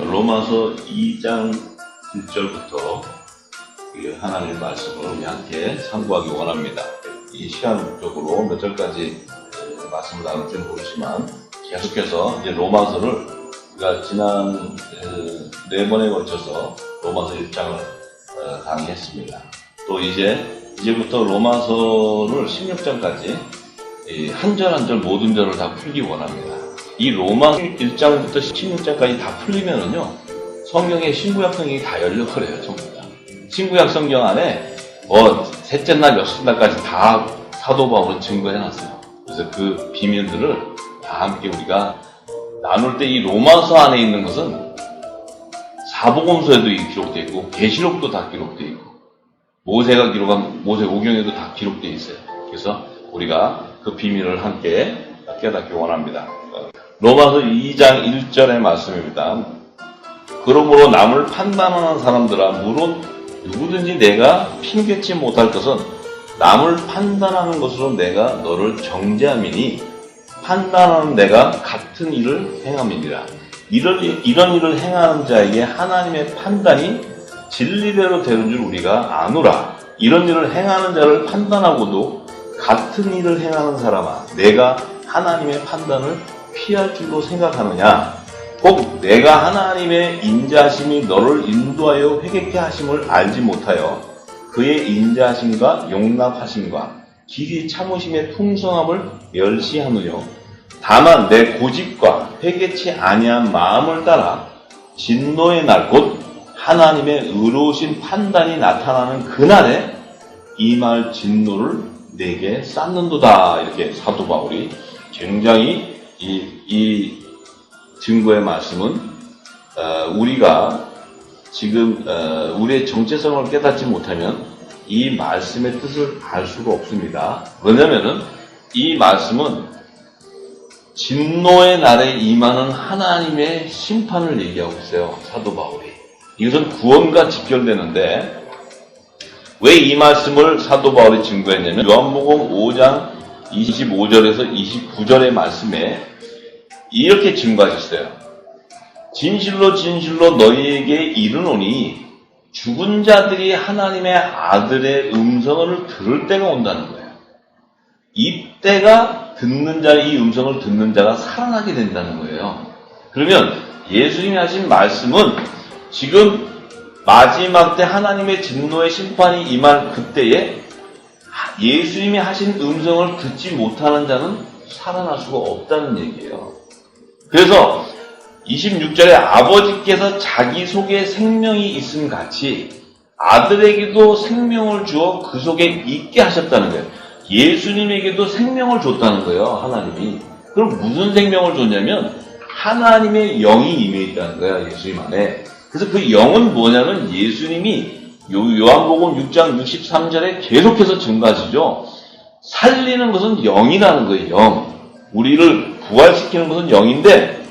로마서 2장 1절부터 하나님의 말씀을 우리 함께 참고하기 원합니다. 이 시간적으로 몇 절까지 말씀을 나눌지는 모르지만 계속해서 이제 로마서를 우리가 지난 4번에 걸쳐서 로마서 1장을 강의했습니다. 또 이제부터 로마서를 16장까지 한 절 한 절 모든 절을 다 풀기 원합니다. 이 로마서 1장부터 16장까지 다 풀리면은요, 성경의 신구약 성경이 다 열려버려요, 전부 다. 신구약 성경 안에 셋째 날, 여섯째 날까지 다 사도 바울은 증거해놨어요. 그래서 그 비밀들을 다 함께 우리가 나눌 때 이 로마서 안에 있는 것은 사복음서에도 기록되어 있고 계시록도 다 기록되어 있고 모세가 기록한 모세오경에도 다 기록되어 있어요. 그래서 우리가 그 비밀을 함께 깨닫기 원합니다. 로마서 2장 1절의 말씀입니다. 그러므로 남을 판단하는 사람들아, 무릇 누구든지 내가 핑계치 못할 것은 남을 판단하는 것으로 내가 너를 정죄함이니 판단하는 내가 같은 일을 행함이니라. 이런 일을 행하는 자에게 하나님의 판단이 진리대로 되는 줄 우리가 아노라. 이런 일을 행하는 자를 판단하고도 같은 일을 행하는 사람아, 내가 하나님의 판단을 피할 줄로 생각하느냐? 꼭 내가 하나님의 인자하심이 너를 인도하여 회개케 하심을 알지 못하여 그의 인자하심과 용납하심과 길이 참으심의 풍성함을 멸시하느뇨. 다만 내 고집과 회개치 아니한 마음을 따라 진노의 날, 곧 하나님의 의로우신 판단이 나타나는 그날에 임할 진노를 내게 쌓는도다. 이렇게 사도 바울이 굉장히 이 증거의 말씀은 우리가 지금 우리의 정체성을 깨닫지 못하면 이 말씀의 뜻을 알 수가 없습니다. 왜냐하면은 이 말씀은 진노의 날에 임하는 하나님의 심판을 얘기하고 있어요, 사도 바울이. 이것은 구원과 직결되는데 왜 이 말씀을 사도 바울이 증거했냐면 요한복음 5장 25절에서 29절의 말씀에 이렇게 증거하셨어요. 진실로 진실로 너희에게 이르노니 죽은 자들이 하나님의 아들의 음성을 들을 때가 온다는 거예요. 이때가 이 음성을 듣는 자가 살아나게 된다는 거예요. 그러면 예수님이 하신 말씀은 지금 마지막 때 하나님의 진노의 심판이 임할 그때에 예수님이 하신 음성을 듣지 못하는 자는 살아날 수가 없다는 얘기예요. 그래서 26절에 아버지께서 자기 속에 생명이 있음 같이 아들에게도 생명을 주어 그 속에 있게 하셨다는 거예요. 예수님에게도 생명을 줬다는 거예요, 하나님이. 그럼 무슨 생명을 줬냐면 하나님의 영이 임해 있다는 거예요, 예수님 안에. 그래서 그 영은 뭐냐면 예수님이 요한복음 6장 63절에 계속해서 증거하시죠. 살리는 것은 영이라는 거예요, 영. 우리를 부활시키는 것은 영인데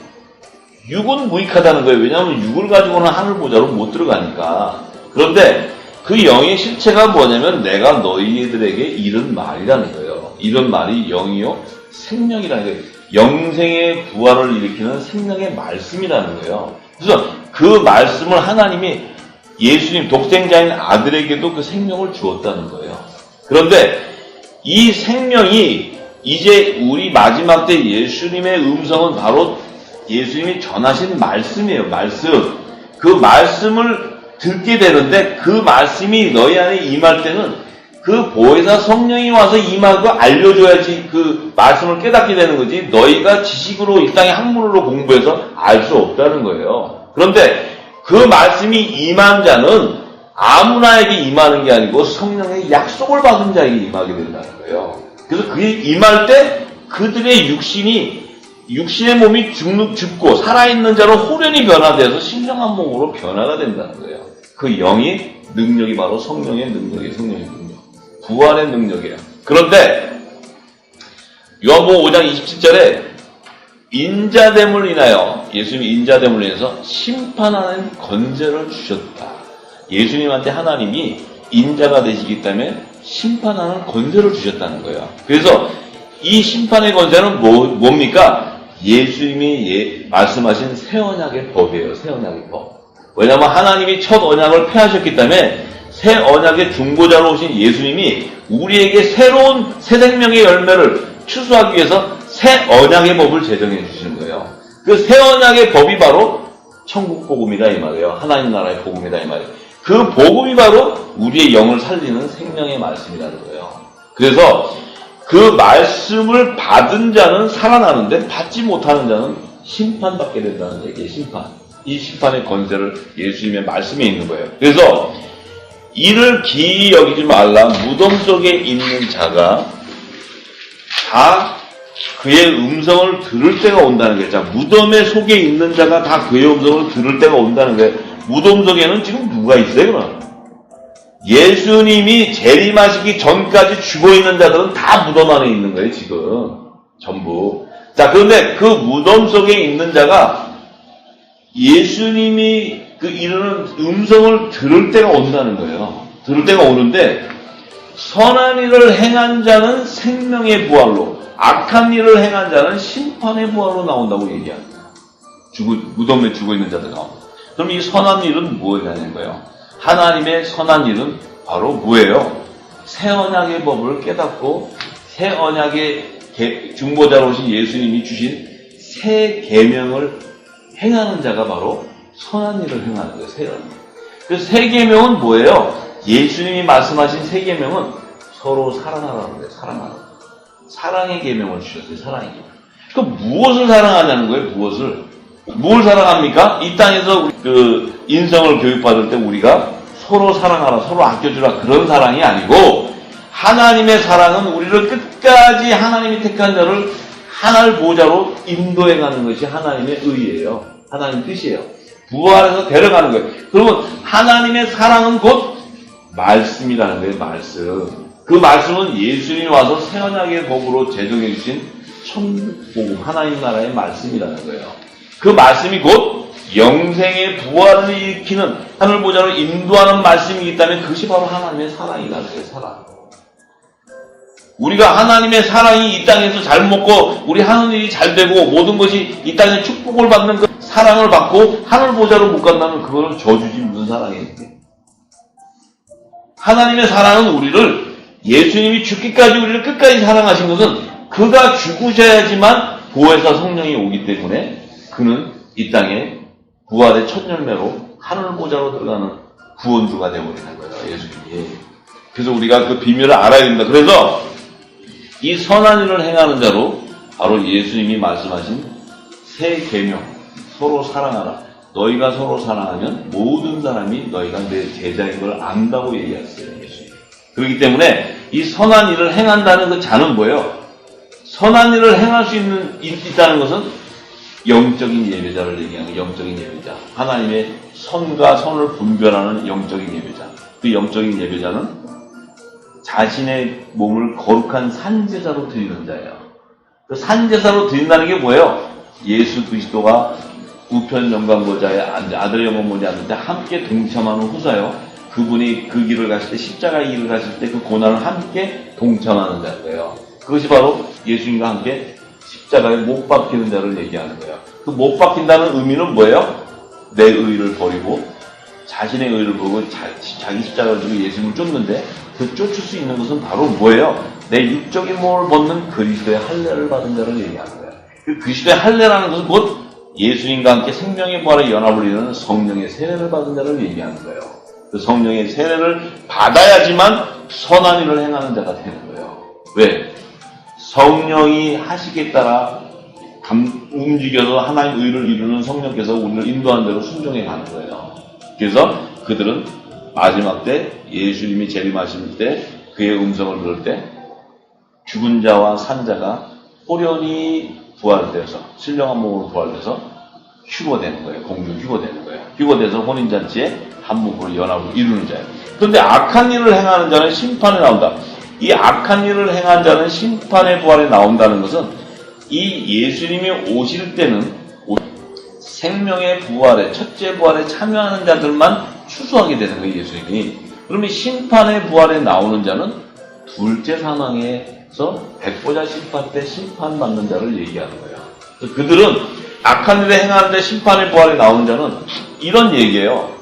육은 무익하다는 거예요. 왜냐하면 육을 가지고는 하늘보좌로 못 들어가니까. 그런데 그 영의 실체가 뭐냐면 내가 너희들에게 이른 말이라는 거예요. 이런 말이 영이요 생명이라는 거예요. 영생의 부활을 일으키는 생명의 말씀이라는 거예요. 그래서 그 말씀을 하나님이 예수님 독생자인 아들에게도 그 생명을 주었다는 거예요. 그런데 이 생명이 이제 우리 마지막 때 예수님의 음성은 바로 예수님이 전하신 말씀이에요. 말씀. 그 말씀을 듣게 되는데 그 말씀이 너희 안에 임할 때는 그 보혜사 성령이 와서 임하고 알려줘야지 그 말씀을 깨닫게 되는 거지 너희가 지식으로 이 땅의 학문으로 공부해서 알 수 없다는 거예요. 그런데 그 말씀이 임한 자는 아무나에게 임하는 게 아니고 성령의 약속을 받은 자에게 임하게 된다는 거예요. 그래서 그게 임할 때 그들의 육신의 몸이 죽고 살아있는 자로 호련히 변화되어서 신령한 몸으로 변화가 된다는 거예요. 그 영이 능력이 바로 성령의 능력이에요. 성령의 능력. 부활의 능력이에요. 그런데 요한복음 5장 27절에 인자됨을 인하여 예수님이 인자됨을 인해서 심판하는 권세를 주셨다. 예수님한테 하나님이 인자가 되시기 때문에 심판하는 권세를 주셨다는 거예요. 그래서 이 심판의 권세는 뭡니까? 예수님이 말씀하신 새 언약의 법이에요. 새 언약의 법. 왜냐하면 하나님이 첫 언약을 폐하셨기 때문에 새 언약의 중보자로 오신 예수님이 우리에게 새로운 새 생명의 열매를 추수하기 위해서 새 언약의 법을 제정해 주시는 거예요. 그 새 언약의 법이 바로 천국 복음이다 이 말이에요. 하나님 나라의 복음이다 이 말이에요. 그 복음이 바로 우리의 영을 살리는 생명의 말씀이라는 거예요. 그래서 그 말씀을 받은 자는 살아나는데 받지 못하는 자는 심판받게 된다는 얘기예요. 심판. 이 심판의 권세를 예수님의 말씀에 있는 거예요. 그래서 이를 기이 여기지 말라. 무덤 속에 있는 자가 다 그의 음성을 들을 때가 온다는 거예요. 자, 무덤의 속에 있는 자가 다 그의 음성을 들을 때가 온다는 거예요. 무덤 속에는 지금 누가 있어요, 그럼? 예수님이 재림하시기 전까지 죽어있는 자들은 다 무덤 안에 있는 거예요, 지금. 전부. 자, 그런데 그 무덤 속에 있는 자가 예수님이 그 이르는 음성을 들을 때가 온다는 거예요. 들을 때가 오는데, 선한 일을 행한 자는 생명의 부활로, 악한 일을 행한 자는 심판의 부활로 나온다고 얘기합니다. 무덤에 죽어있는 자들 가운데. 그럼 이 선한 일은 무엇이냐는 거예요? 하나님의 선한 일은 바로 뭐예요? 새 언약의 법을 깨닫고 새 언약의 중보자로 오신 예수님이 주신 새 계명을 행하는 자가 바로 선한 일을 행하는 거예요. 새 언약. 그 새 계명은 뭐예요? 예수님이 말씀하신 새 계명은 서로 사랑하라는 거예요. 사랑하라. 사랑의 계명을 주셨어요. 사랑의 계명. 그럼 무엇을 사랑하냐는 거예요. 무엇을? 뭘 사랑합니까? 이 땅에서 그 인성을 교육받을 때 우리가 서로 사랑하라, 서로 아껴주라 그런 사랑이 아니고 하나님의 사랑은 우리를 끝까지 하나님이 택한 자를 하늘 보좌로 인도해가는 것이 하나님의 의예요. 하나님 뜻이에요. 부활해서 데려가는 거예요. 그러면 하나님의 사랑은 곧 말씀이라는 거예요. 말씀. 그 말씀은 예수님이 와서 새 언약의 법으로 제정해 주신 천복음 하나님 나라의 말씀이라는 거예요. 그 말씀이 곧 영생의 부활을 일으키는 하늘 보좌로 인도하는 말씀이기 때문에 그것이 바로 하나님의 사랑이라는 거예요. 사랑. 우리가 하나님의 사랑이 이 땅에서 잘 먹고 우리 하는 일이 잘 되고 모든 것이 이 땅에 축복을 받는 그 사랑을 받고 하늘 보좌로 못 간다면 그거는 저주지 무슨 사랑이에요. 하나님의 사랑은 우리를 예수님이 죽기까지 우리를 끝까지 사랑하신 것은 그가 죽으셔야지만 보혜사 성령이 오기 때문에 그는 이 땅에 부활의 첫 열매로 하늘 보좌로 들어가는 구원주가 되어버리는 거예요. 예수님이. 그래서 우리가 그 비밀을 알아야 됩니다. 그래서 이 선한 일을 행하는 자로 바로 예수님이 말씀하신 새 계명, 서로 사랑하라. 너희가 서로 사랑하면 모든 사람이 너희가 내 제자인 걸 안다고 얘기했어요. 예수님. 그렇기 때문에 이 선한 일을 행한다는 그 자는 뭐예요? 선한 일을 행할 수 있다는 것은 영적인 예배자를 얘기하는 영적인 예배자. 하나님의 선과 선을 분별하는 영적인 예배자. 그 영적인 예배자는 자신의 몸을 거룩한 산제사로 드리는 자예요. 그 산제사로 드린다는 게 뭐예요? 예수 그리스도가 우편 영광보좌에 아들 영광보좌에 앉을 때 함께 동참하는 후사요. 그분이 그 길을 가실 때 십자가의 길을 가실 때 그 고난을 함께 동참하는 자예요. 그것이 바로 예수님과 함께 십자가에 못 박히는 자를 얘기하는 거예요. 그 못 박힌다는 의미는 뭐예요? 내 의를 버리고 자신의 의를 버리고 자기 십자가를 지고 예수님을 쫓는데 그 쫓을 수 있는 것은 바로 뭐예요? 내 육적인 몸을 벗는 그리스도의 할례를 받은 자를 얘기하는 거예요. 그 그리스도의 할례라는 것은 곧 예수님과 함께 생명의 부활에 연합을 이루는 성령의 세례를 받은 자를 얘기하는 거예요. 그 성령의 세례를 받아야지만 선한 일을 행하는 자가 되는 거예요. 왜? 성령이 하시기에 따라 움직여서 하나님 의를 이루는 성령께서 우리를 인도한 대로 순종해 가는 거예요. 그래서 그들은 마지막 때 예수님이 재림하실 때 그의 음성을 들을 때 죽은 자와 산 자가 호련히 부활돼서 신령한 몸으로 부활돼서 휴거되는 거예요. 공중 휴거되는 거예요. 휴거돼서 혼인잔치에 한 몸으로 연합을 이루는 자예요. 그런데 악한 일을 행하는 자는 심판에 나온다. 이 악한 일을 행한 자는 심판의 부활에 나온다는 것은 이 예수님이 오실 때는 생명의 부활에 첫째 부활에 참여하는 자들만 추수하게 되는 거예요. 예수님이. 그러면 심판의 부활에 나오는 자는 둘째 사망에서 백보자 심판 때 심판받는 자를 얘기하는 거예요. 그들은 악한 일에 행하는데 심판의 부활에 나오는 자는 이런 얘기예요.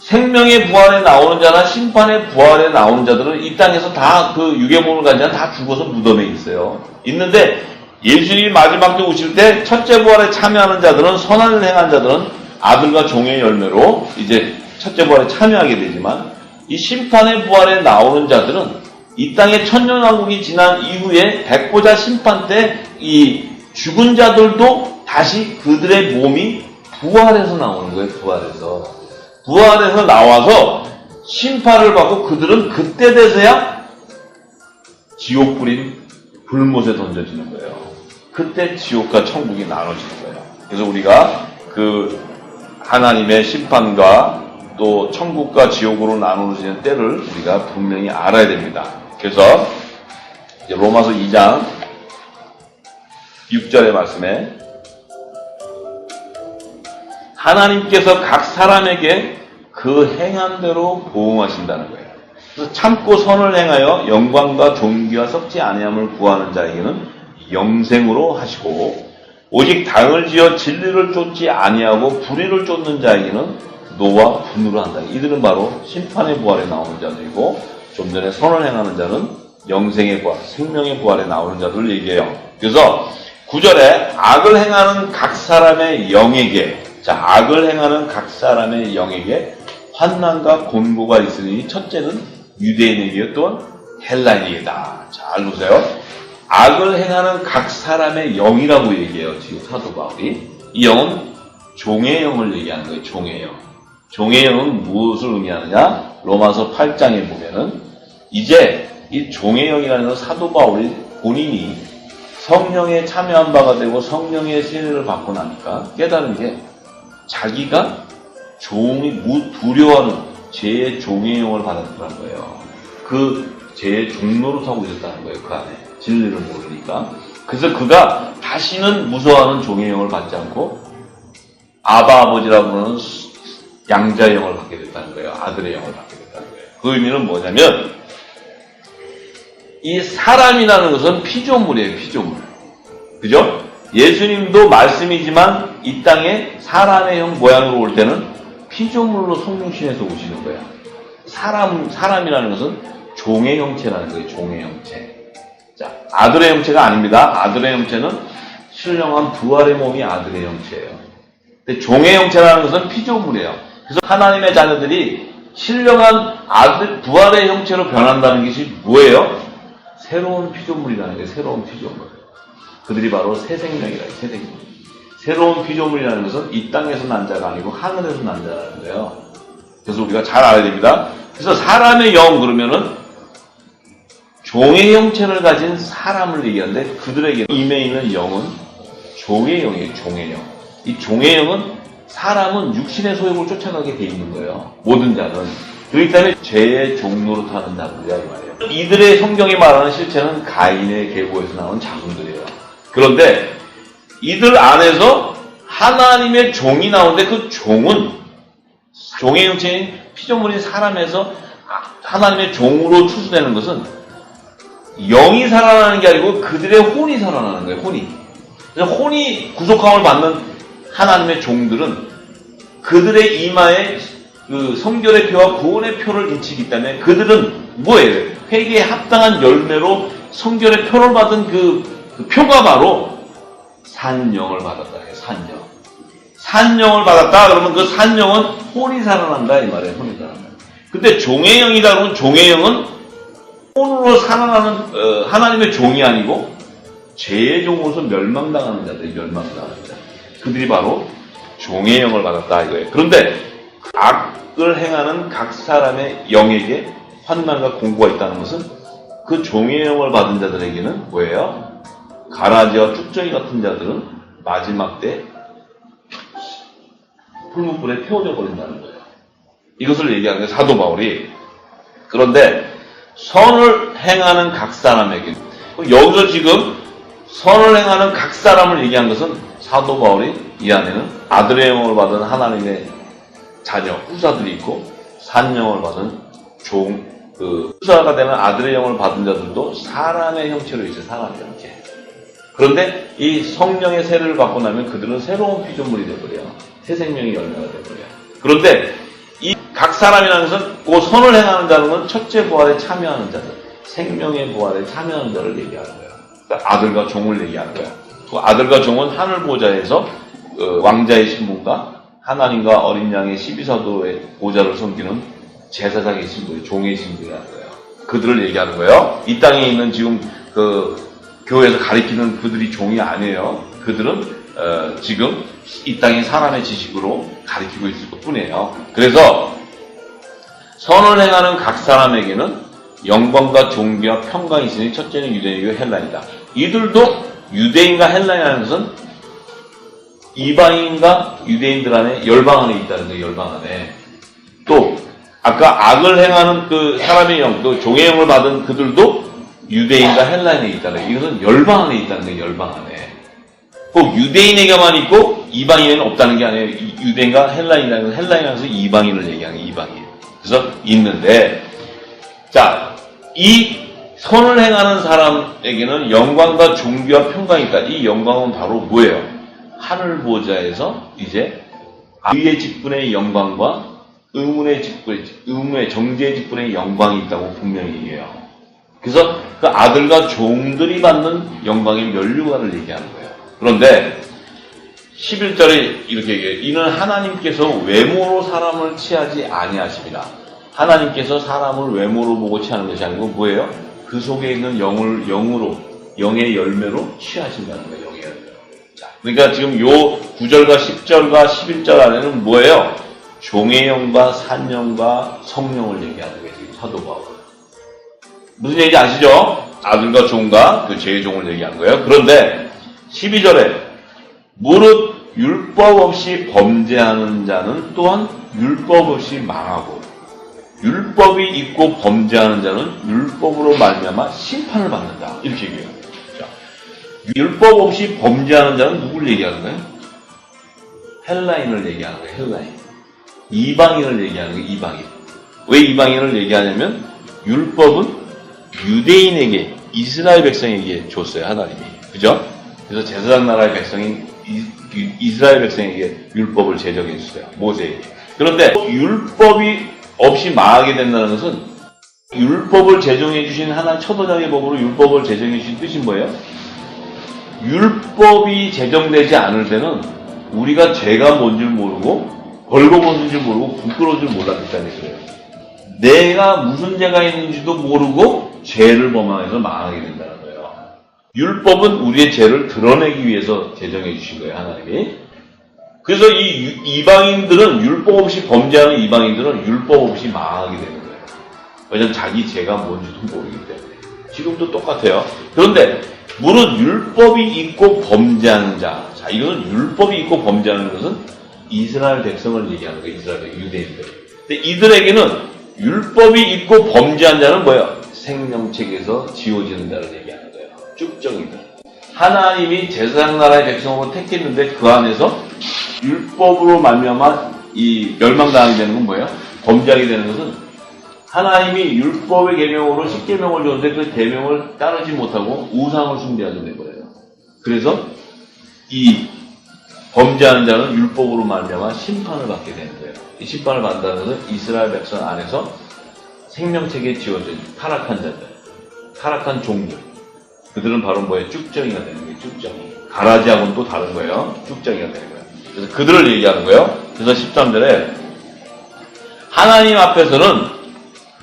생명의 부활에 나오는 자나 심판의 부활에 나오는 자들은 이 땅에서 다 그 유괴물을 가진 자는 다 죽어서 무덤에 있어요. 있는데 예수님이 마지막 때 오실 때 첫째 부활에 참여하는 자들은, 선한 일을 행한 자들은 아들과 종의 열매로 이제 첫째 부활에 참여하게 되지만, 이 심판의 부활에 나오는 자들은 이 땅의 천년왕국이 지난 이후에 백보자 심판 때 이 죽은 자들도 다시 그들의 몸이 부활해서 나오는 거예요. 부활해서 나와서 심판을 받고 그들은 그때 돼서야 지옥 불인 불못에 던져지는 거예요. 그때 지옥과 천국이 나눠지는 거예요. 그래서 우리가 그 하나님의 심판과 또 천국과 지옥으로 나누어지는 때를 우리가 분명히 알아야 됩니다. 그래서 이제 로마서 2장 6절의 말씀에 하나님께서 각 사람에게 그 행한 대로 보응하신다는 거예요. 그래서 참고 선을 행하여 영광과 존귀와 썩지 아니함을 구하는 자에게는 영생으로 하시고, 오직 당을 지어 진리를 쫓지 아니하고 불의를 쫓는 자에게는 노와 분노를 한다. 이들은 바로 심판의 부활에 나오는 자들이고, 좀 전에 선을 행하는 자는 영생의 부활, 생명의 부활에 나오는 자들을 얘기해요. 그래서 9절에 악을 행하는 각 사람의 영에게, 자, 악을 행하는 각 사람의 영에게 환난과 곤고가 있으니, 첫째는 유대인에게 또한 헬라인에게다. 잘 보세요. 악을 행하는 각 사람의 영이라고 얘기해요. 지금 사도 바울이. 이 영은 종의 영을 얘기하는 거예요. 종의 영. 종의 영은 무엇을 의미하느냐? 로마서 8장에 보면은 이제 이 종의 영이라는 사도 바울이 본인이 성령에 참여한 바가 되고 성령의 세례를 받고 나니까 깨달은 게, 자기가 종이 두려워하는 죄의 종의 영을 받았다는 거예요. 그 죄의 종로로 타고 있었다는 거예요. 그 안에 진리를 모르니까. 그래서 그가 다시는 무서워하는 종의 영을 받지 않고 아바 아버지라고 부르는 양자의 영을 받게 됐다는 거예요. 아들의 영을 받게 됐다는 거예요. 그 의미는 뭐냐면, 이 사람이라는 것은 피조물이에요. 피조물. 그죠? 예수님도 말씀이지만 이 땅에 사람의 형 모양으로 올 때는 피조물로 성육신에서 오시는 거예요. 사람이라는 것은 종의 형체라는 거예요. 종의 형체. 자, 아들의 형체가 아닙니다. 아들의 형체는 신령한 부활의 몸이 아들의 형체예요. 근데 종의 형체라는 것은 피조물이에요. 그래서 하나님의 자녀들이 신령한 아들, 부활의 형체로 변한다는 것이 뭐예요? 새로운 피조물이라는 거예요. 새로운 피조물. 그들이 바로 새 생명이라요. 새 생명. 새로운 피조물이라는 것은 이 땅에서 난 자가 아니고 하늘에서 난 자라는 거예요. 그래서 우리가 잘 알아야 됩니다. 그래서 사람의 영 그러면은 종의 형체를 가진 사람을 얘기하는데, 그들에게 임해 있는 영은 종의 영이에요. 종의 영. 이 종의 영은 사람은 육신의 소욕을 쫓아가게 돼 있는 거예요. 모든 자는. 그렇기 때문에 죄의 종로로 타는 자들이야 이 말이에요. 이들의 성경이 말하는 실체는 가인의 계보에서 나온 자손들이에요. 그런데 이들 안에서 하나님의 종이 나오는데, 그 종은 종의 형체인 피조물인 사람에서 하나님의 종으로 추수되는 것은 영이 살아나는 게 아니고 그들의 혼이 살아나는 거예요. 혼이. 그래서 혼이 구속함을 받는 하나님의 종들은 그들의 이마에 그 성결의 표와 구원의 표를 인치기 때문에 그들은 뭐예요? 회개에 합당한 열매로 성결의 표를 받은 그 표가 바로 산영을 받았다 해요. 산영. 산영을 받았다 그러면 그 산영은 혼이 살아난다 이 말이에요. 혼이 살아난다. 근데 종의 영이다 그러면 종의 영은 혼으로 살아나는 하나님의 종이 아니고 죄의 종으로서 멸망당하는 자들이 멸망당하는 자. 그들이 바로 종의 영을 받았다 이거예요. 그런데 악을 행하는 각 사람의 영에게 환난과 공고가 있다는 것은 그 종의 영을 받은 자들에게는 뭐예요? 가라지와 쭉정이 같은 자들은 마지막 때 풀무불에 태워져 버린다는 거예요. 이것을 얘기하는 게 사도 바울이. 그런데 선을 행하는 각 사람에게, 여기서 지금 선을 행하는 각 사람을 얘기한 것은 사도 바울이 이 안에는 아들의 영을 받은 하나님의 자녀, 후사들이 있고 산영을 받은 후사가 되는 아들의 영을 받은 자들도 사람의 형체로 있어요. 사람의 형체. 그런데 이 성령의 세례를 받고 나면 그들은 새로운 피조물이 되어버려요. 새 생명의 열매가 되어버려요. 그런데 이 각 사람이라는 것은 그 선을 행하는 자는 건 첫째 부활에 참여하는 자들, 생명의 부활에 참여하는 자를 얘기하는 거예요. 그러니까 아들과 종을 얘기하는 거예요. 그 아들과 종은 하늘 보좌에서 왕자의 신분과 하나님과 어린 양의 12사도의 보좌를 섬기는 제사장의 신분, 종의 신분이라는 거예요. 그들을 얘기하는 거예요. 이 땅에 있는 지금 교회에서 가리키는 그들이 종이 아니에요. 그들은 지금 이 땅의 사람의 지식으로 가리키고 있을 뿐이에요. 그래서 선을 행하는 각 사람에게는 영광과 존귀와 평강이 있으니 첫째는 유대인이고 헬라인이다. 이들도 유대인과 헬라인이라는 것은 이방인과 유대인들 안에 열방 안에 있다는 거예요. 열방 안에. 또 아까 악을 행하는 그 사람의 영, 그 종의 영을 받은 그들도 유대인과 헬라인에 있다는 거예요. 이것은 열방 안에 있다는 거예요. 열방 안에. 꼭 유대인에게만 있고 이방인에는 없다는 게 아니에요. 유대인과 헬라인이라는 건 헬라인이라서 이방인을 얘기하는 거예요. 이방인. 그래서 있는데, 자, 이 선을 행하는 사람에게는 영광과 존귀와 평강이 있다. 이 영광은 바로 뭐예요? 하늘 보좌에서 이제 의의 직분의 영광과 의문의 정죄의 직분의 영광이 있다고 분명히 얘기해요. 그래서 그 아들과 종들이 받는 영광의 면류관을 얘기하는 거예요. 그런데 11절에 이렇게 얘기해요. 이는 하나님께서 외모로 사람을 취하지 아니하십니다. 하나님께서 사람을 외모로 보고 취하는 것이 아니고 뭐예요? 그 속에 있는 영의 열매로 취하신다는 거예요. 영의 열매로. 자, 그러니까 지금 요 9절과 10절과 11절 안에는 뭐예요? 종의 영과 산영과 성령을 얘기하는 거예요. 사도 바울은. 무슨 얘기인지 아시죠? 아들과 종과 그 제 종을 얘기하는 거예요. 그런데 12절에 무릇 율법 없이 범죄하는 자는 또한 율법 없이 망하고 율법이 있고 범죄하는 자는 율법으로 말미암아 심판을 받는다. 이렇게 얘기해요. 자, 율법 없이 범죄하는 자는 누구를 얘기하는 거예요? 헬라인을 얘기하는 거예요. 헬라인. 이방인을 얘기하는 거예요. 이방인. 왜 이방인을 얘기하냐면 율법은 유대인에게 이스라엘 백성에게 줬어요. 하나님이. 그죠? 그래서 제사장 나라의 백성인 이스라엘 백성에게 율법을 제정해 주세요. 모세에게. 그런데 율법이 없이 망하게 된다는 것은 율법을 제정해 주신 하나님 초도장의 법으로 율법을 제정해 주신 뜻이 뭐예요? 율법이 제정되지 않을 때는 우리가 죄가 뭔 줄 모르고 벌거벗은 줄 모르고 부끄러운 줄 몰랐다는 거예요. 내가 무슨 죄가 있는지도 모르고 죄를 범하면서 망하게 된다는 거예요. 율법은 우리의 죄를 드러내기 위해서 제정해 주신 거예요. 하나님이. 그래서 이 이방인들은 율법 없이 범죄하는 이방인들은 율법 없이 망하게 되는 거예요. 왜냐하면 자기 죄가 뭔지도 모르기 때문에. 지금도 똑같아요. 그런데 무릇 율법이 있고 범죄하는 자. 자, 이거는 율법이 있고 범죄하는 것은 이스라엘 백성을 얘기하는 거예요. 이스라엘 유대인들. 근데 이들에게는 율법이 있고 범죄한 자는 뭐예요? 생명책에서 지워지는 자를 얘기하는 거예요. 쭉정이들. 하나님이 제사장 나라의 백성으로 택했는데 그 안에서 율법으로 말미암아 이 멸망당하게 되는 건 뭐예요? 범죄하게 되는 것은 하나님이 율법의 계명으로 10계명을 줬는데 그 계명을 따르지 못하고 우상을 숭배하게 된 거예요. 그래서 이 범죄하는 자는 율법으로 말미암아 심판을 받게 되는 거예요. 이 심판을 받는다는 것은 이스라엘 백성 안에서 생명책에 지워진 타락한 자들, 타락한 종들. 그들은 바로 뭐예요? 쭉정이가 되는 거예요. 쭉정이. 가라지하고는 또 다른 거예요. 쭉정이가 되는 거예요. 그래서 그들을 얘기하는 거예요. 그래서 13절에 하나님 앞에서는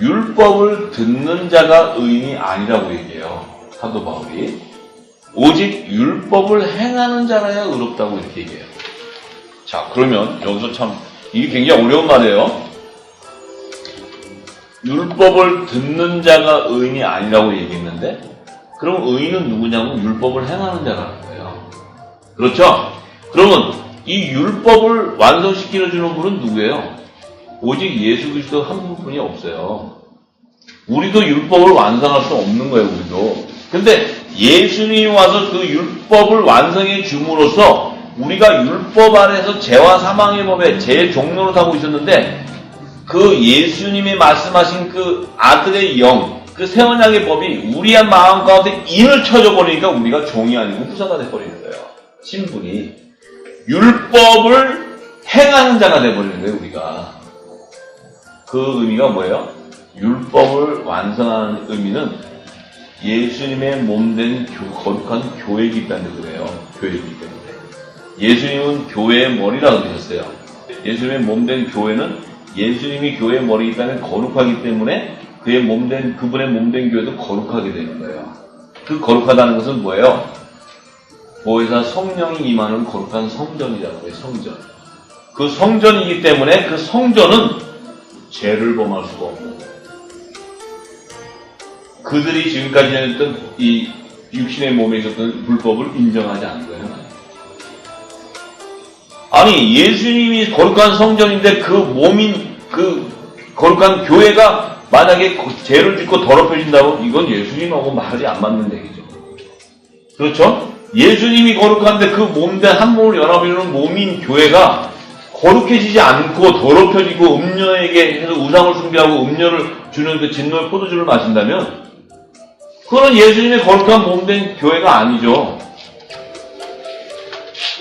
율법을 듣는 자가 의인이 아니라고 얘기해요. 사도 바울이. 오직 율법을 행하는 자라야 의롭다고 이렇게 얘기해요. 자, 그러면 여기서 참 이게 굉장히 어려운 말이에요. 율법을 듣는 자가 의인이 아니라고 얘기했는데 그럼 의인은 누구냐면 율법을 행하는 자라는 거예요. 그렇죠? 그러면 이 율법을 완성시켜주는 분은 누구예요? 오직 예수 그리스도 한 분이 없어요. 우리도 율법을 완성할 수 없는 거예요. 우리도. 근데 예수님이 와서 그 율법을 완성해 줌으로써 우리가 율법 안에서 죄와 사망의 법에 죄의 종로를 타고 있었는데 그 예수님이 말씀하신 그 아들의 영, 그 새 언약의 법이 우리의 마음 가운데 인을 쳐져 버리니까 우리가 종이 아니고 후사가 돼버리는 거예요. 신분이. 율법을 행하는 자가 돼버리는 거예요, 우리가. 그 의미가 뭐예요? 율법을 완성하는 의미는 예수님의 몸된 거룩한 교회이기 때문에 그래요. 교회이기 때문에. 예수님은 교회의 머리라고 그러셨어요. 예수님의 몸된 교회는 예수님이 교회의 머리이기 때문에 거룩하기 때문에 그분의 몸된 교회도 거룩하게 되는 거예요. 그 거룩하다는 것은 뭐예요? 보혜사 성령이 임하는 거룩한 성전이라고 해요. 성전. 그 성전이기 때문에 그 성전은 죄를 범할 수가 없고 그들이 지금까지 했던 이 육신의 몸에 있었던 불법을 인정하지 않은 거예요. 아니 예수님이 거룩한 성전인데 그 거룩한 교회가 만약에 죄를 짓고 더럽혀진다고 이건 예수님하고 말이 안 맞는 얘기죠. 그렇죠? 예수님이 거룩한데 그 몸된 한 몸을 연합이루는 몸인 교회가 거룩해지지 않고 더럽혀지고 음녀에게 해서 우상을 숭배하고 음료를 주는 그 진노의 포도주를 마신다면 그건 예수님의 거룩한 몸된 교회가 아니죠.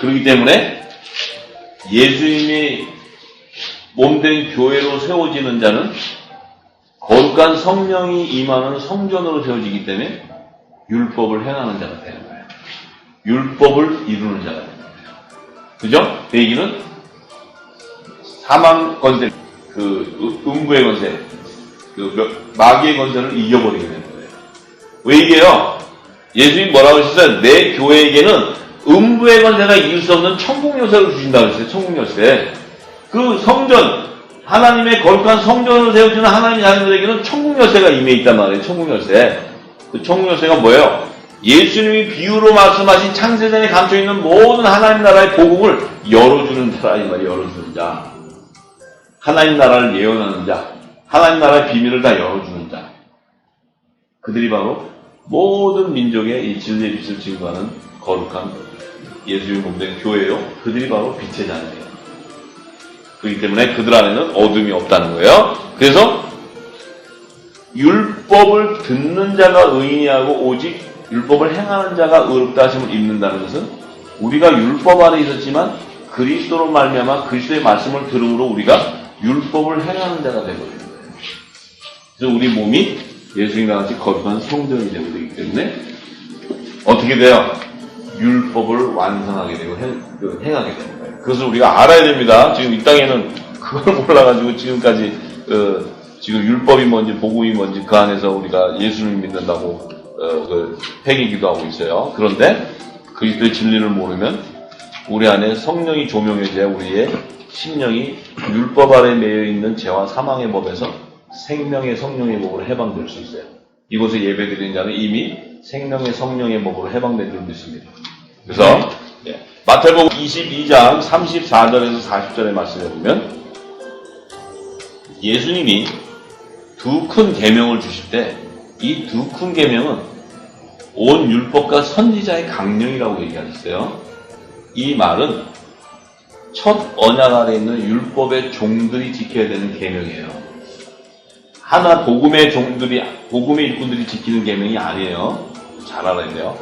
그렇기 때문에 예수님이 몸된 교회로 세워지는 자는 거룩한 성령이 임하는 성전으로 세워지기 때문에 율법을 행하는 자가 되는 거예요. 율법을 이루는 자가 되는 거예요. 그죠? 그 얘기는 사망 권세, 음부의 권세, 마귀의 권세를 이겨버리게 되는 거예요. 왜 이게요? 예수님이 뭐라고 하셨어요? 내 교회에게는 음부의 권세가 이길 수 없는 천국 열쇠를 주신다고 했어요. 천국 열쇠. 그 성전, 하나님의 거룩한 성전을 세워주는 하나님의 자녀들에게는 천국 열쇠가 임해 있단 말이에요. 천국 열쇠. 그 천국 열쇠가 뭐예요? 예수님이 비유로 말씀하신 창세전에 감춰있는 모든 하나님 나라의 복음을 열어주는 자라, 이 말이에요. 열어주는 자. 하나님 나라를 예언하는 자. 하나님 나라의 비밀을 다 열어주는 자. 그들이 바로 모든 민족의 이 진리의 빛을 증거하는 거룩한 예수의 몸된 교회요. 그들이 바로 빛의 자녀예요. 그렇기 때문에 그들 안에는 어둠이 없다는 거예요. 그래서 율법을 듣는 자가 의인이하고 오직 율법을 행하는 자가 의롭다 하심을 입는다는 것은 우리가 율법 안에 있었지만 그리스도로 말미암아 그리스도의 말씀을 들음으로 우리가 율법을 행하는 자가 되거든요. 그래서 우리 몸이 예수님과 같이 거룩한 성전이 되고 되기 때문에 어떻게 돼요? 율법을 완성하게 되고 행하게 되는 거예요. 그것을 우리가 알아야 됩니다. 지금 이 땅에는 그걸 몰라가지고 지금까지 지금 율법이 뭔지 복음이 뭔지 그 안에서 우리가 예수를 믿는다고 폐기 기도하고 있어요. 그런데 그리스도의 진리를 모르면 우리 안에 성령이 조명해져야 우리의 심령이 율법 아래 매여 있는 죄와 사망의 법에서 생명의 성령의 법으로 해방될 수 있어요. 이곳에 예배드리는 자는 이미 생명의 성령의 법으로 해방된 줄 믿습니다. 그래서 마태복음 22장 34절에서 40절의 말씀에 보면 예수님이 두 큰 계명을 주실 때 이 두 큰 계명은 온 율법과 선지자의 강령이라고 얘기하셨어요. 이 말은 첫 언약 아래 있는 율법의 종들이 지켜야 되는 계명이에요. 하나 복음의 종들이, 복음의 일꾼들이 지키는 계명이 아니에요. 잘 알아야 돼요.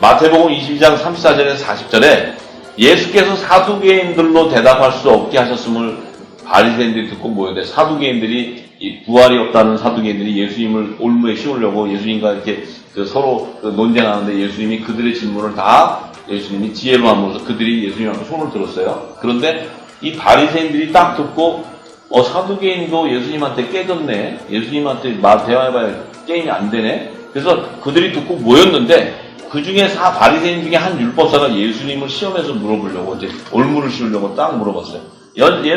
마태복음 22장 34절에서 40절에 예수께서 사두개인들로 대답할 수 없게 하셨음을 바리새인들이 듣고 모였는데, 사두개인들이 이 부활이 없다는 사두개인들이 예수님을 올무에 씌우려고 예수님과 이렇게 서로 논쟁하는데 예수님이 그들의 질문을 다 예수님이 지혜로 함으로써 그들이 예수님한테 손을 들었어요. 그런데 이 바리새인들이 딱 듣고 사두개인도 예수님한테 깨졌네. 예수님한테 대화해봐야 게임이 안 되네. 그래서 그들이 듣고 모였는데 그 중에 바리새인 중에 한 율법사가 예수님을 시험해서 물어보려고 이제 올무를 씌우려고 딱 물어봤어요.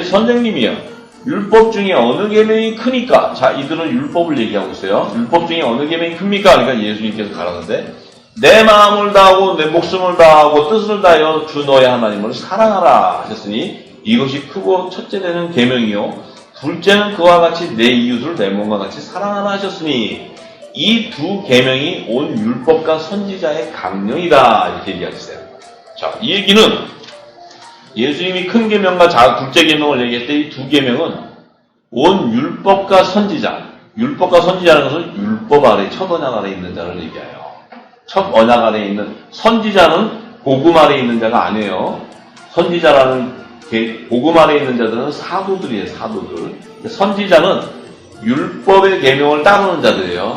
선생님이요. 율법 중에 어느 계명이 크니까? 자, 이들은 율법을 얘기하고 있어요. 율법 중에 어느 계명이 큽니까? 그러니까 예수님께서 가라는데 내 마음을 다하고 내 목숨을 다하고 뜻을 다하여 주 너의 하나님을 사랑하라 하셨으니 이것이 크고 첫째 되는 계명이요 둘째는 그와 같이 내 이웃을 내 몸과 같이 사랑하라 하셨으니 이 두 계명이 온 율법과 선지자의 강령이다 이렇게 얘기하셨어요. 자, 이 얘기는 예수님이 큰 계명과 둘째 계명을 얘기할 때 이 두 계명은 온 율법과 선지자, 율법과 선지자라는 것은 율법 아래 첫 언약 아래 있는 자를 얘기해요. 첫 언약 아래 있는 선지자는 복음 아래 있는 자가 아니에요. 선지자라는 복음 아래 있는 자들은 사도들이에요. 사도들. 선지자는 율법의 계명을 따르는 자들이에요.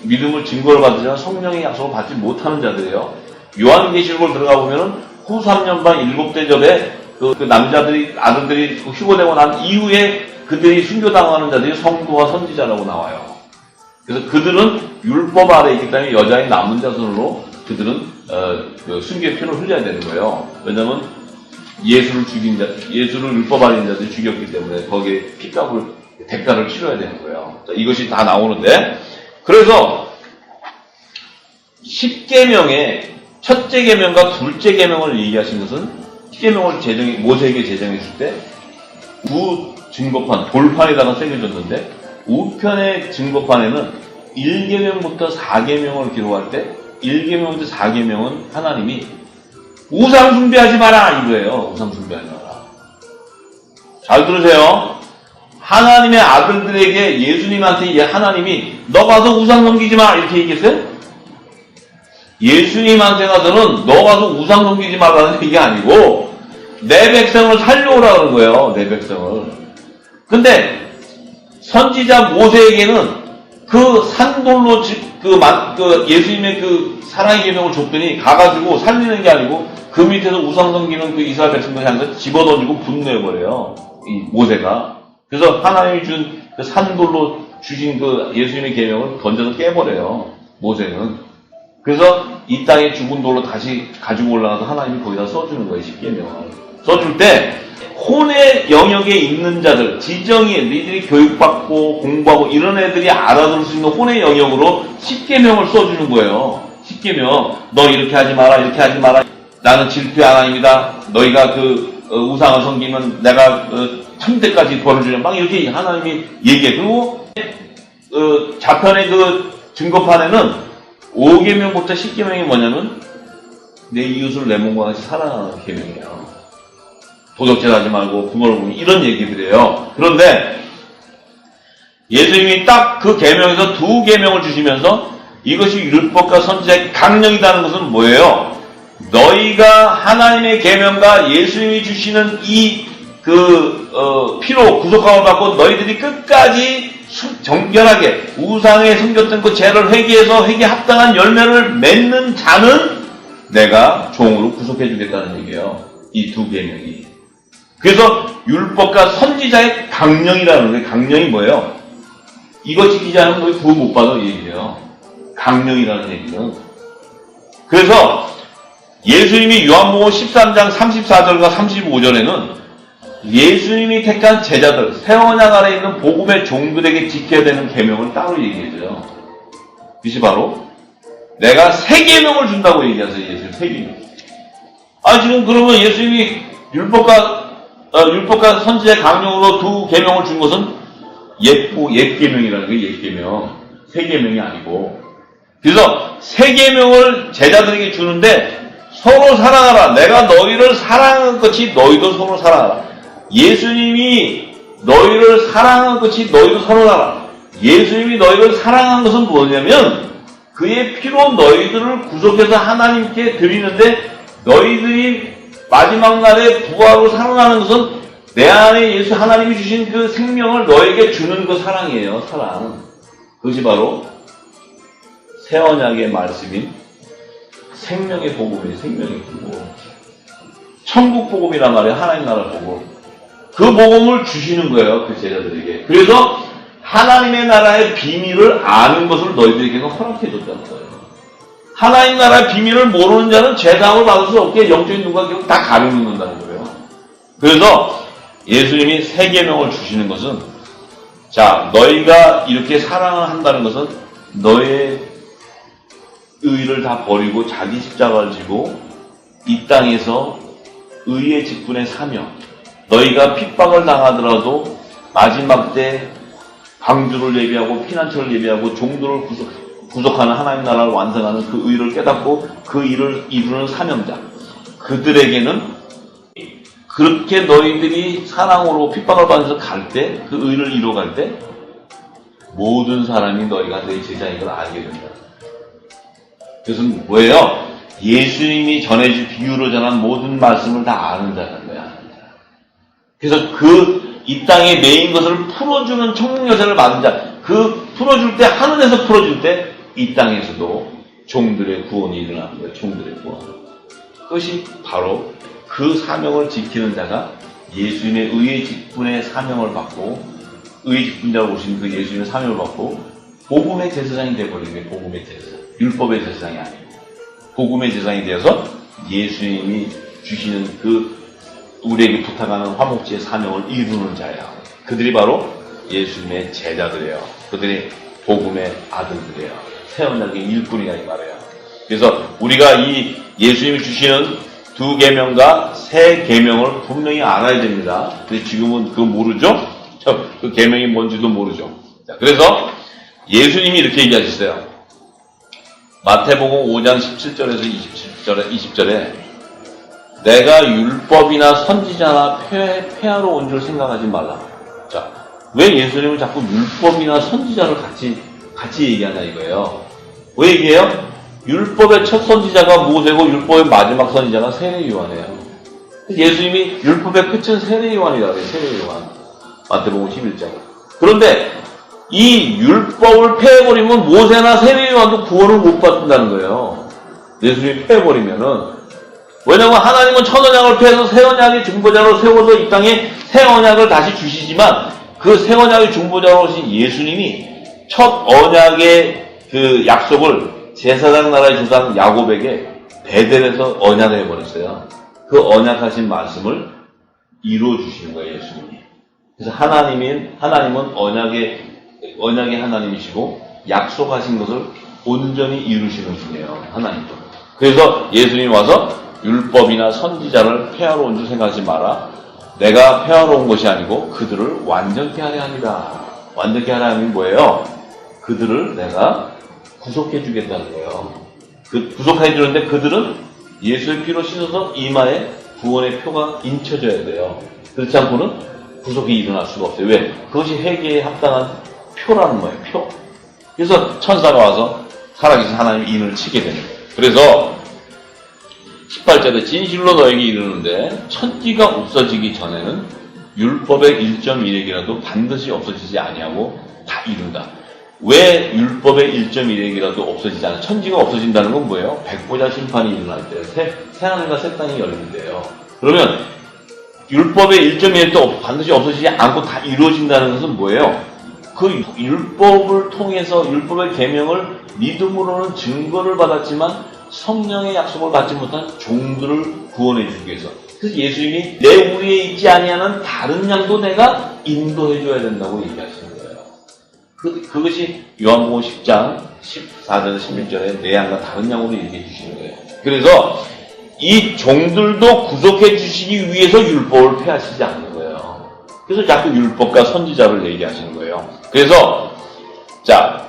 믿음을 증거를 받으지만 성령의 약속을 받지 못하는 자들이에요. 요한계시록을 들어가 보면은 후 3년 반 7대접에 그 남자들이 아들들이 휴거되고 난 이후에 그들이 순교당하는 자들이 성도와 선지자라고 나와요. 그래서 그들은 율법 아래 있기 때문에 여자의 남은 자손으로 그들은 그 순교의 피를 흘려야 되는 거예요. 왜냐하면 예수를 율법 아래 있는 자들이 죽였기 때문에 거기에 대가를 치러야 되는 거예요. 자, 이것이 다 나오는데, 그래서 10계명의 첫째 계명과 둘째 계명을 얘기하신 것은 10계명을 모세에게 제정했을 때 증거판, 돌판에다가 새겨졌는데 우편의 증거판에는 1계명부터 4계명을 기록할 때 1계명부터 4계명은 하나님이 우상 숭배하지 마라 이거예요. 우상 숭배하지 마라. 잘 들으세요. 하나님의 아들들에게 예수님한테 하나님이 너 가서 우상 섬기지 마 이렇게 얘기했어요? 예수님한테 가서는 너 가서 우상 섬기지 말라는 얘기 아니고 내 백성을 살려오라 그런 거예요. 내 백성을. 근데 선지자 모세에게는 그 산돌로 예수님의 그 사랑의 계명을 줬더니 가가지고 살리는 게 아니고 그 밑에서 우상 섬기는 그 이스라엘 백성들이 한 거 집어던지고 분노해버려요. 이 모세가. 그래서 하나님이 준 그 산돌로 주신 그 예수님의 계명을 던져서 깨버려요. 모세는. 그래서 이 땅에 죽은 돌로 다시 가지고 올라가서 하나님이 거기다 써주는 거예요. 10계명을. 써줄 때 혼의 영역에 있는 자들, 지정이 니들이 교육받고 공부하고 이런 애들이 알아들을 수 있는 혼의 영역으로 10계명을 써주는 거예요. 10계명. 너 이렇게 하지 마라, 이렇게 하지 마라. 나는 질투의 하나님이다. 너희가 우상을 섬기면 내가 천대까지 벌을 주려. 막 이렇게 하나님이 얘기해. 그리고 자편의 그 증거판에는 5계명부터 10계명이 뭐냐면 내 이웃을 내 몸과 같이 사랑하는 계명이에요. 도적질 하지 말고 부모를 보면 이런 얘기들이에요. 그런데 예수님이 딱 그 계명에서 2계명을 주시면서 이것이 율법과 선지자의 강령이라는 것은 뭐예요? 너희가 하나님의 계명과 예수님이 주시는 피로 구속함을 받고 너희들이 끝까지 정결하게 우상에 섬겼던 그 죄를 회개해서 회개에 합당한 열매를 맺는 자는 내가 종으로 구속해 주겠다는 얘기예요. 이 2계명이. 그래서 율법과 선지자의 강령이라는 거예요. 강령이 뭐예요? 이거 지키지 않으면 너희 구원 못 받아 이 얘기예요. 강령이라는 얘기는. 그래서 예수님이 요한복음 13장 34절과 35절에는 예수님이 택한 제자들, 새 언약 아래 있는 복음의 종들에게 지켜야 되는 계명을 따로 얘기해줘요. 그것이 바로 내가 새 계명을 준다고 얘기하세요. 예수님 새 계명. 지금 그러면 예수님이 율법과 선지자의 강령으로 2계명을 준 것은 옛 계명이라는 거예요. 옛 계명. 새 계명이 아니고. 그래서 새 계명을 제자들에게 주는데 서로 사랑하라. 내가 너희를 사랑한 것이 너희도 서로 사랑하라. 예수님이 너희를 사랑한 것이 너희도 서로 사랑하라. 예수님이 너희를 사랑한 것은 뭐냐면 그의 피로 너희들을 구속해서 하나님께 드리는데 너희들이 마지막 날에 부활로 살아나는 것은 내 안에 하나님이 주신 그 생명을 너에게 주는 그 사랑이에요. 사랑. 그것이 바로 새 언약의 말씀인 생명의 복음이에요. 생명의 복음. 천국 복음이란 말이에요. 하나님 나라 복음. 그 복음을 주시는 거예요. 그 제자들에게. 그래서 하나님의 나라의 비밀을 아는 것을 너희들에게는 허락해 줬다는 거예요. 하나님 나라의 비밀을 모르는 자는 죄사함을 받을 수 없게 영적인 눈과 귀를 다 가려놓는다는 거예요. 그래서 예수님이 새 계명을 주시는 것은 자, 너희가 이렇게 사랑을 한다는 것은 너의 의를 다 버리고 자기 십자가를 지고 이 땅에서 의의 직분의 사명, 너희가 핍박을 당하더라도 마지막 때 방주를 예비하고 피난처를 예비하고 종들을 구속하는 하나님 나라를 완성하는 그 의를 깨닫고 그 일을 이루는 사명자, 그들에게는 그렇게 너희들이 사랑으로 핍박을 받으면서 갈 때, 그 의를 이루어갈 때 모든 사람이 너희가 내 제자인 걸 알게 된다. 그래서 뭐예요? 예수님이 전해준 비유로 전한 모든 말씀을 다 아는 자라는 거야. 그래서 이 땅에 매인 것을 풀어주는 청룡여사를 받은 자, 그 풀어줄 때, 하늘에서 풀어줄 때, 이 땅에서도 종들의 구원이 일어나는 거예요. 종들의 구원. 그것이 바로 그 사명을 지키는 자가 예수님의 의의 직분의 사명을 받고, 의의 직분자로 오신 그 예수님의 사명을 받고, 복음의 제사장이 되어버리는 게 복음의 제사장. 율법의 제사장이 아니고, 복음의 제사장이 되어서 예수님이 주시는 우리에게 부탁하는 화목제의 사명을 이루는 자야. 그들이 바로 예수님의 제자들이에요. 그들이 복음의 아들들이에요. 새 언약의 일꾼이라 이 말이에요. 그래서 우리가 이 예수님이 주시는 2계명과 3계명을 분명히 알아야 됩니다. 근데 지금은 그거 모르죠? 그 계명이 뭔지도 모르죠. 자, 그래서 예수님이 이렇게 얘기하셨어요. 마태복음 5장 17절에서 20절에 내가 율법이나 선지자나 폐하러 온 줄 생각하지 말라. 자, 왜 예수님은 자꾸 율법이나 선지자를 같이 얘기하냐 이거예요. 왜 얘기해요? 율법의 첫 선지자가 모세고 율법의 마지막 선지자가 세례 요한이에요. 예수님이 율법의 끝은 세례 요한이라고 해요. 세례 요한. 마태복음 11장. 그런데 이 율법을 폐해버리면 모세나 세례 요한도 구원을 못 받는다는 거예요. 예수님이 폐해버리면은. 왜냐하면 하나님은 첫 언약을 폐해서 새 언약의 중보자로 세워서 이 땅에 새 언약을 다시 주시지만 그 새 언약의 중보자로 오신 예수님이 첫 언약의 그 약속을 제사장 나라의 조상 야곱에게 베델에서 언약해 버렸어요. 그 언약하신 말씀을 이루어 주시는 거예요, 예수님이. 그래서 하나님은 언약의 하나님이시고 약속하신 것을 온전히 이루시는 분이에요, 하나님도. 그래서 예수님이 와서 율법이나 선지자를 폐하러 온 줄 생각하지 마라. 내가 폐하러 온 것이 아니고 그들을 완전케 하려 합니다. 완전케 하려 함이 뭐예요? 그들을 내가 구속해 주겠다는 거예요. 구속해 주는데 그들은 예수의 피로 씻어서 이마에 구원의 표가 인쳐져야 돼요. 그렇지 않고는 구속이 일어날 수가 없어요. 왜? 그것이 회개에 합당한 표라는 거예요. 표. 그래서 천사가 와서 살아계신 하나님의 인을 치게 되는 거예요. 그래서 18절에 진실로 너에게 이르는데 천지가 없어지기 전에는 율법의 1.1핵이라도 반드시 없어지지 아니하고 다 이룬다. 왜 율법의 1.1핵이라도 없어지지 않아? 천지가 없어진다는 건 뭐예요? 백보자 심판이 일어날 때 새 하늘과 새 땅이 열린대요. 그러면 율법의 1.1핵도 반드시 없어지지 않고 다 이루어진다는 것은 뭐예요? 그 율법을 통해서 율법의 계명을 믿음으로는 증거를 받았지만 성령의 약속을 받지 못한 종들을 구원해 주기 위해서. 그래서 예수님이 내 우리에 있지 아니하는 다른 양도 내가 인도해 줘야 된다고 얘기하시는 거예요. 그것이 요한복음 10장 14절에서 16절에 내 양과 다른 양으로 얘기해 주시는 거예요. 그래서 이 종들도 구속해 주시기 위해서 율법을 폐하시지 않는 거예요. 그래서 자꾸 율법과 선지자를 얘기하시는 거예요. 그래서 자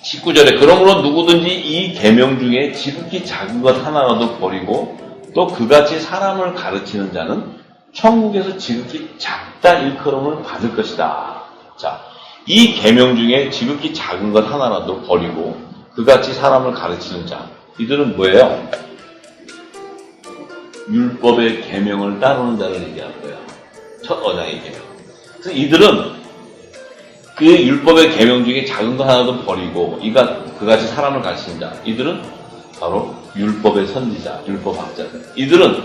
19절에 그러므로 누구든지 이 계명 중에 지극히 작은 것 하나라도 버리고 또 그같이 사람을 가르치는 자는 천국에서 지극히 작다 일컬음을 받을 것이다. 자, 이 계명 중에 지극히 작은 것 하나라도 버리고 그같이 사람을 가르치는 자, 이들은 뭐예요? 율법의 계명을 따르는 자를 얘기하는 거예요. 첫 언약의 계명. 그래서 이들은 그 율법의 계명 중에 작은 거 하나도 버리고 그같이 사람을 가르치는 자, 이들은 바로 율법의 선지자, 율법학자들. 이들은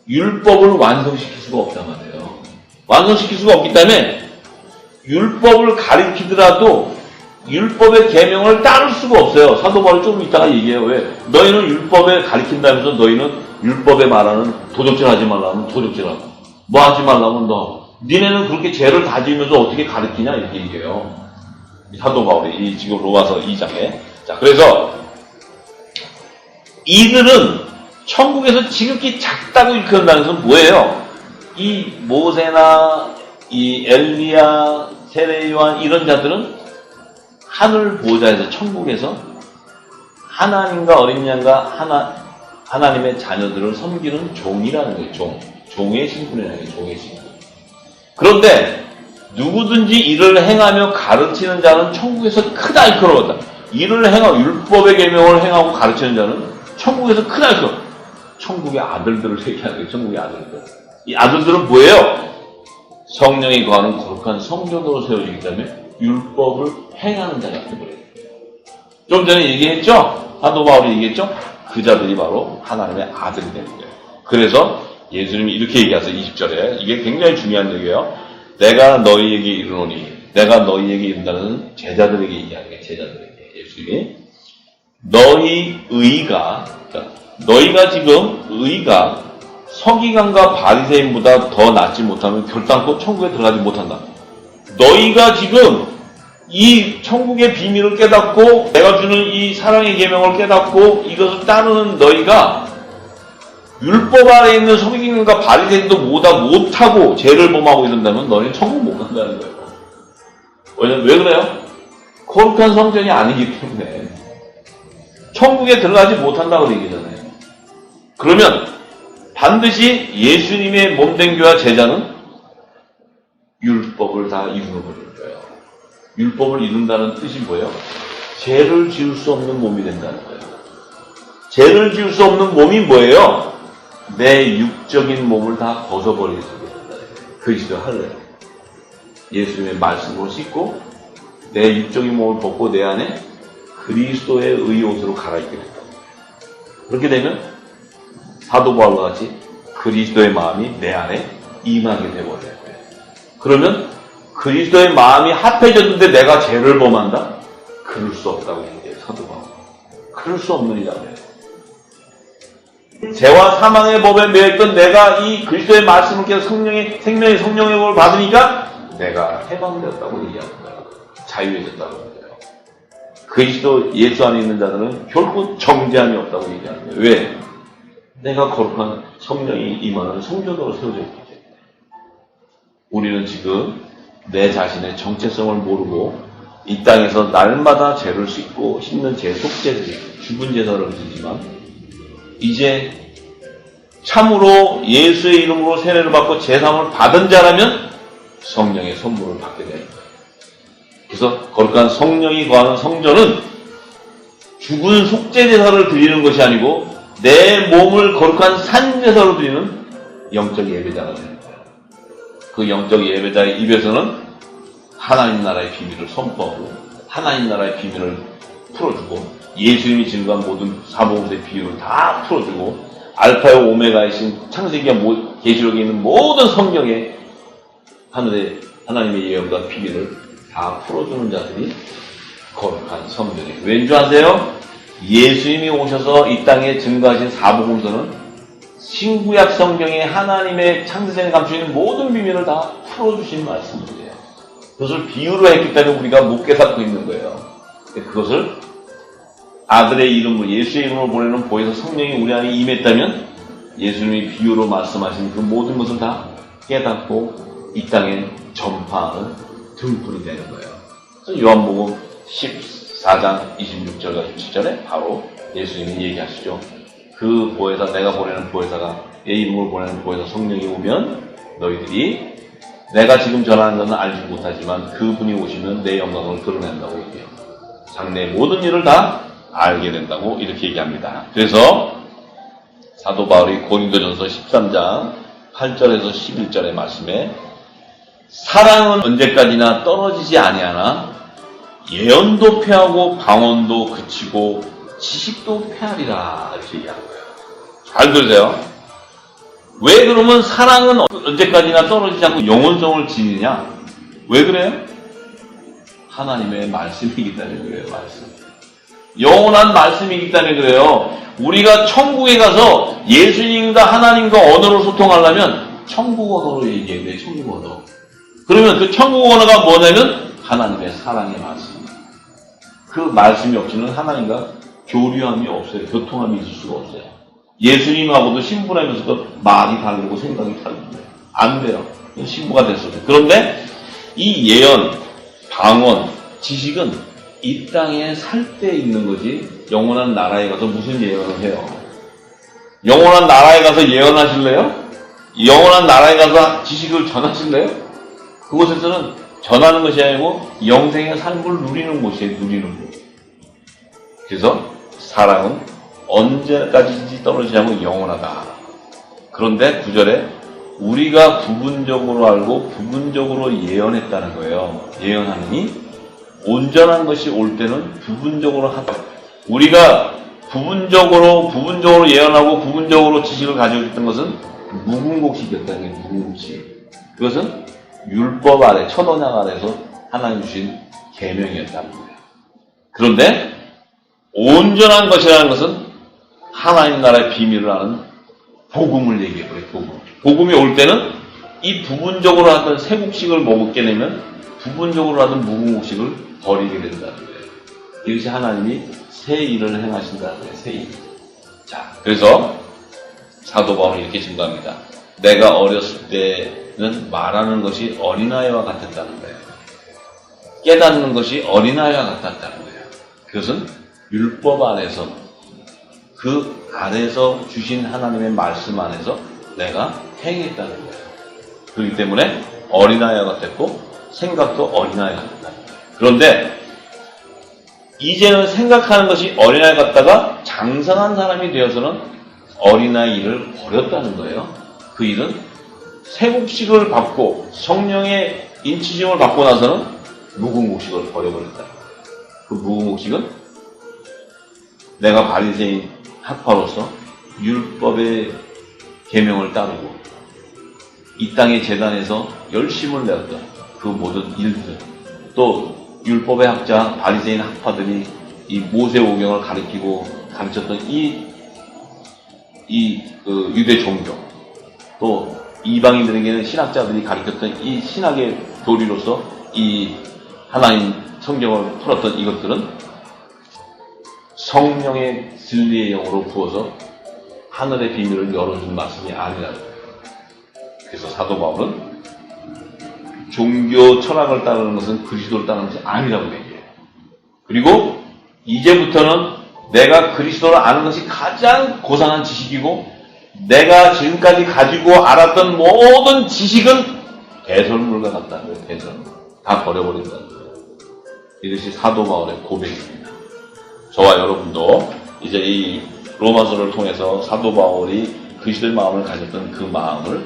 율법을 완성시킬 수가 없단 말이에요. 완성시킬 수가 없기 때문에 율법을 가리키더라도 율법의 계명을 따를 수가 없어요. 사도 바울이 조금 이따가 얘기해요. 왜? 너희는 율법에 가리킨다면서 너희는 율법에 말하는 도적질 하지 말라면 도적질하고 뭐 하지 말라면 니네는 그렇게 죄를 다 지으면서 어떻게 가르치냐 이렇게 얘기해요. 사도 바울이 지금 로마서 2장에. 자, 그래서 이들은 천국에서 지극히 작다고 일컫는다는 것은 뭐예요? 이 모세나 이 엘리야, 세례 요한 이런 자들은 하늘 보좌에서 천국에서 하나님과 어린 양과 하나님의 자녀들을 섬기는 종이라는 거예요. 종의 신분이라는 거예요. 종의 신분. 그런데 누구든지 이를 행하며 가르치는 자는 천국에서 크다 일컬어다. 이를 행하고 율법의 계명을 행하고 가르치는 자는 천국에서 크다 일컬어. 천국의 아들들을 얘기하는 거예요. 천국의 아들들. 이 아들들은 뭐예요? 성령이 거하는 거룩한 성전으로 세워지기 때문에 율법을 행하는 자가 되버려요. 좀 전에 얘기했죠? 사도 바울이 얘기했죠? 그 자들이 바로 하나님의 아들이 되는 거예요. 그래서 예수님이 이렇게 얘기하세요. 20절에. 이게 굉장히 중요한 얘기예요. 내가 너희에게 이르노니, 내가 너희에게 이른다는 제자들에게 얘기하는 거예요. 제자들에게. 예수님이. 너희 의가, 너희가 지금 의가 서기관과 바리새인보다 더 낫지 못하면 결단코 천국에 들어가지 못한다. 너희가 지금 이 천국의 비밀을 깨닫고 내가 주는 이 사랑의 계명을 깨닫고 이것을 따르는 너희가 율법 아래 있는 서기관과 바리새인도 못하고 죄를 범하고 이런다면 너희는 천국 못 간다는 거예요. 왜냐면 왜 그래요? 거룩한 성전이 아니기 때문에 천국에 들어가지 못한다고 얘기잖아요. 그러면 반드시 예수님의 몸된 교와 제자는 율법을 다 이루어버리는 거예요. 율법을 이룬다는 뜻이 뭐예요? 죄를 지을 수 없는 몸이 된다는 거예요. 죄를 지을 수 없는 몸이 뭐예요? 내 육적인 몸을 다 벗어버리게 된다는 거예요. 그리스도 할례. 예수님의 말씀으로 씻고 내 육적인 몸을 벗고 내 안에 그리스도의 의 옷으로 갈아입게 된다. 그렇게 되면 사도 바울과 같이 그리스도의 마음이 내 안에 임하게 되어버려요. 그러면 그리스도의 마음이 합해졌는데 내가 죄를 범한다? 그럴 수 없다고 얘기해요. 사도 바울. 그럴 수 없느니라. 죄와 사망의 법에 매였던 내가 이 그리스도의 말씀을 깨서 생명의 법을 받으니까 내가 해방되었다고 얘기하는 거예요. 자유해졌다고 하는 거예요. 그리스도 예수 안에 있는 자들은 결코 정죄함이 없다고 얘기하는 거예요. 왜? 내가 거룩한 성령이 임하는 성전으로 세워져 있기 때문에. 우리는 지금 내 자신의 정체성을 모르고 이 땅에서 날마다 죄를 씻고 씻는 제 속죄들이 죽은 제사를 드리지만 이제 참으로 예수의 이름으로 세례를 받고 제사함을 받은 자라면 성령의 선물을 받게 됩니다. 그래서 거룩한 성령이 거하는 성전은 죽은 속죄제사를 드리는 것이 아니고 내 몸을 거룩한 산제사로 드리는 영적 예배자가 됩니다. 그 영적 예배자의 입에서는 하나님 나라의 비밀을 선포하고 하나님 나라의 비밀을 풀어주고 예수님이 증거한 모든 사복음서의 비유를 다 풀어주고 알파와 오메가이신 창세기와 계시록에 있는 모든 성경의 하늘의 하나님의 예언과 비밀을 다 풀어주는 자들이 거룩한 성전이에요. 왠지 아세요? 예수님이 오셔서 이 땅에 증거하신 사복음서는 신구약 성경에 하나님의 창세전에 감추는 모든 비밀을 다 풀어주신 말씀이에요. 그것을 비유로 했기 때문에 우리가 못 깨닫고 있는 거예요. 그것을 아들의 이름으로 예수의 이름으로 보내는 보혜사 성령이 우리 안에 임했다면 예수님이 비유로 말씀하신 그 모든 것을 다 깨닫고 이 땅에 전파하는 등불이 되는 거예요. 그래서 요한복음 14장 26절과 27절에 바로 예수님이 얘기하시죠. 그 보혜사, 내가 보내는 보혜사가 내 이름으로 보내는 보혜사 성령이 오면 너희들이 내가 지금 전하는 것은 알지 못하지만 그분이 오시면 내 영광을 드러낸다고 얘기해요. 장래의 모든 일을 다 알게 된다고 이렇게 얘기합니다. 그래서 사도 바울이 고린도전서 13장 8절에서 11절의 말씀에 사랑은 언제까지나 떨어지지 아니하나 예언도 패하고 방언도 그치고 지식도 패하리라 이렇게 얘기하는 거예요. 잘 들으세요. 왜 그러면 사랑은 언제까지나 떨어지지 않고 영원성을 지니냐? 왜 그래요? 하나님의 말씀이기 때문에 그래요. 말씀. 영원한 말씀이기 때문에 그래요. 우리가 천국에 가서 예수님과 하나님과 언어로 소통하려면 천국 언어로 얘기해야 돼요. 천국 언어. 그러면 그 천국 언어가 뭐냐면 하나님의 사랑의 말씀. 그 말씀이 없이는 하나님과 교류함이 없어요. 교통함이 있을 수가 없어요. 예수님하고도 신부라면서도 말이 다르고 생각이 다릅니다. 안 돼요. 신부가 됐어요. 그런데 이 예언, 방언, 지식은 이 땅에 살 때 있는 거지 영원한 나라에 가서 무슨 예언을 해요? 영원한 나라에 가서 예언하실래요? 영원한 나라에 가서 지식을 전하실래요? 그곳에서는 전하는 것이 아니고 영생의 삶을 누리는 곳이에요. 누리는 곳. 그래서 사랑은 언제까지 떨어지지 않고 영원하다. 그런데 9절에 우리가 부분적으로 알고 부분적으로 예언했다는 거예요. 예언하느니 온전한 것이 올 때는 부분적으로 하다. 우리가 부분적으로 예언하고 부분적으로 지식을 가지고 있던 것은 무궁곡식이었다는 게 무궁곡식. 그것은 율법 아래, 첫 언약 아래서 하나님 주신 계명이었다는 거예요. 그런데 온전한 것이라는 것은 하나님 나라의 비밀을 아는 복음을 얘기해요. 복음이 올 때는 이 부분적으로 하던 세곡식을 먹게 되면 부분적으로 하던 무궁곡식을 버리게 된다는 거예요. 이것이 하나님이 새 일을 행하신다는 거예요. 새 일. 자, 그래서 사도 바울이 이렇게 증거합니다. 내가 어렸을 때는 말하는 것이 어린아이와 같았다는 거예요. 깨닫는 것이 어린아이와 같았다는 거예요. 그것은 율법 안에서 그 안에서 주신 하나님의 말씀 안에서 내가 행했다는 거예요. 그렇기 때문에 어린아이와 같았고 생각도 어린아이 같았다는 거예요. 그런데 이제는 생각하는 것이 어린아이 같다가 장성한 사람이 되어서는 어린아이 일을 버렸다는 거예요. 그 일은 세곡식을 받고 성령의 인치심을 받고 나서는 무궁곡식을 버려버렸다. 그 무궁곡식은 내가 바리새인 학파로서 율법의 계명을 따르고 이 땅의 재단에서 열심을 내었던 그 모든 일들, 또 율법의 학자 바리새인 학파들이 이 모세오경을 가르쳤던 유대 종교, 또 이방인들에게는 신학자들이 가르쳤던 이 신학의 교리로서 이 하나님 성경을 풀었던 이것들은 성령의 진리의 영으로 부어서 하늘의 비밀을 열어준 말씀이 아니라는 거예요. 그래서 사도 바울은 종교 철학을 따르는 것은 그리스도를 따르는 것이 아니라고 얘기해요. 그리고 이제부터는 내가 그리스도를 아는 것이 가장 고상한 지식이고 내가 지금까지 가지고 알았던 모든 지식은 배설물과 같다는 거예요. 배설물. 다 버려버린다는 거예요. 이것이 사도 바울의 고백입니다. 저와 여러분도 이제 이 로마서를 통해서 사도 바울이 그리스도의 마음을 가졌던 그 마음을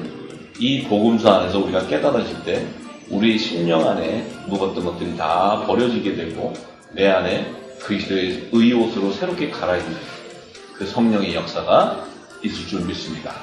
이 복음서 안에서 우리가 깨달아질 때 우리 심령 안에 묵었던 것들이 다 버려지게 되고 내 안에 그리스도의 의옷으로 새롭게 갈아입는 그 성령의 역사가 있을 줄 믿습니다.